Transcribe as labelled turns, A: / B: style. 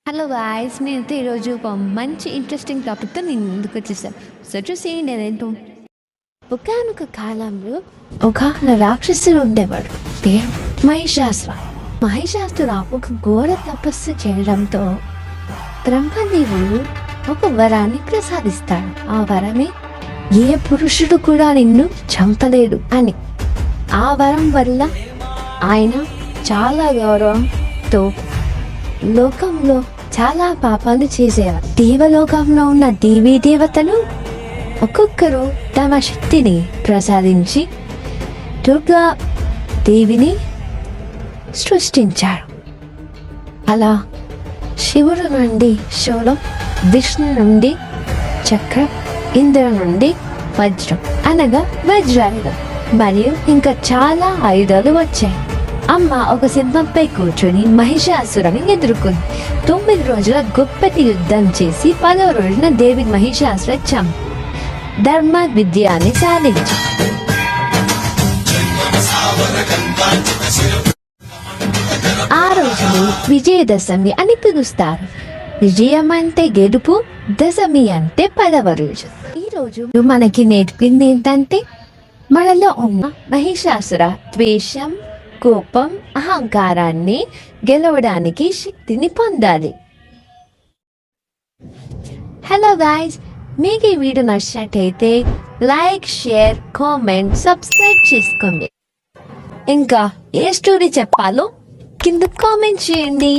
A: Hello guys, నేనైతే ఈరోజు ఒక మంచి ఇంట్రెస్టింగ్ టాపిక్తో నేను ముందుకు వచ్చేసాను. సో చూసేయండి అదేంటో. ఒకానొక కాలంలో ఒక రాక్షసుడు ఉండేవాడు, పేరు మహిషాసుర. మహిషాసుర ఒక ఘోర తపస్సు చేయడంతో బ్రహ్మదేవుడు ఒక వరాన్ని ప్రసాదిస్తాడు. ఆ వరమే ఏ పురుషుడు కూడా నిన్ను చంపలేడు అని. ఆ వరం వల్ల ఆయన చాలా గౌరవంతో లోకంలో చాలా పాపాలు చేసేవారు. దేవలోకంలో ఉన్న దేవీ దేవతలు ఒక్కొక్కరు తమ శక్తిని ప్రసాదించి దుర్గా దేవిని సృష్టించారు. అలా శివుడు నుండి శూలం, విష్ణు నుండి చక్రం, ఇంద్ర నుండి వజ్రం అనగా వజ్రాయుధం మరియు ఇంకా చాలా ఆయుధాలు వచ్చాయి. అమ్మ ఒక సింహంపై కూర్చొని మహిషాసురుని ఎదుర్కొంది. 9 రోజుల గొప్పటి యుద్ధం చేసి 10వ రోజున దేవి మహిషాసుర ధర్మ విజయాన్ని సాధించింది. ఆ రోజును విజయదశమి అని పిలుస్తారు. విజయం అంటే గెలుపు, దశమి అంటే 10వ రోజు. ఈ రోజు మనకి నేర్పింది ఏంటంటే, మనలో ఉన్న మహిషాసుర ద్వేషం, కోపం, అహంకారాన్ని గెలవడానికి శక్తిని పొందాలి. హలో గాయ్స్, మీకు ఈ వీడియో నచ్చినట్టయితే లైక్, షేర్, కామెంట్, సబ్స్క్రైబ్ చేసుకోండి. ఇంకా ఏ స్టోరీ చెప్పాలో కింద కామెంట్ చేయండి.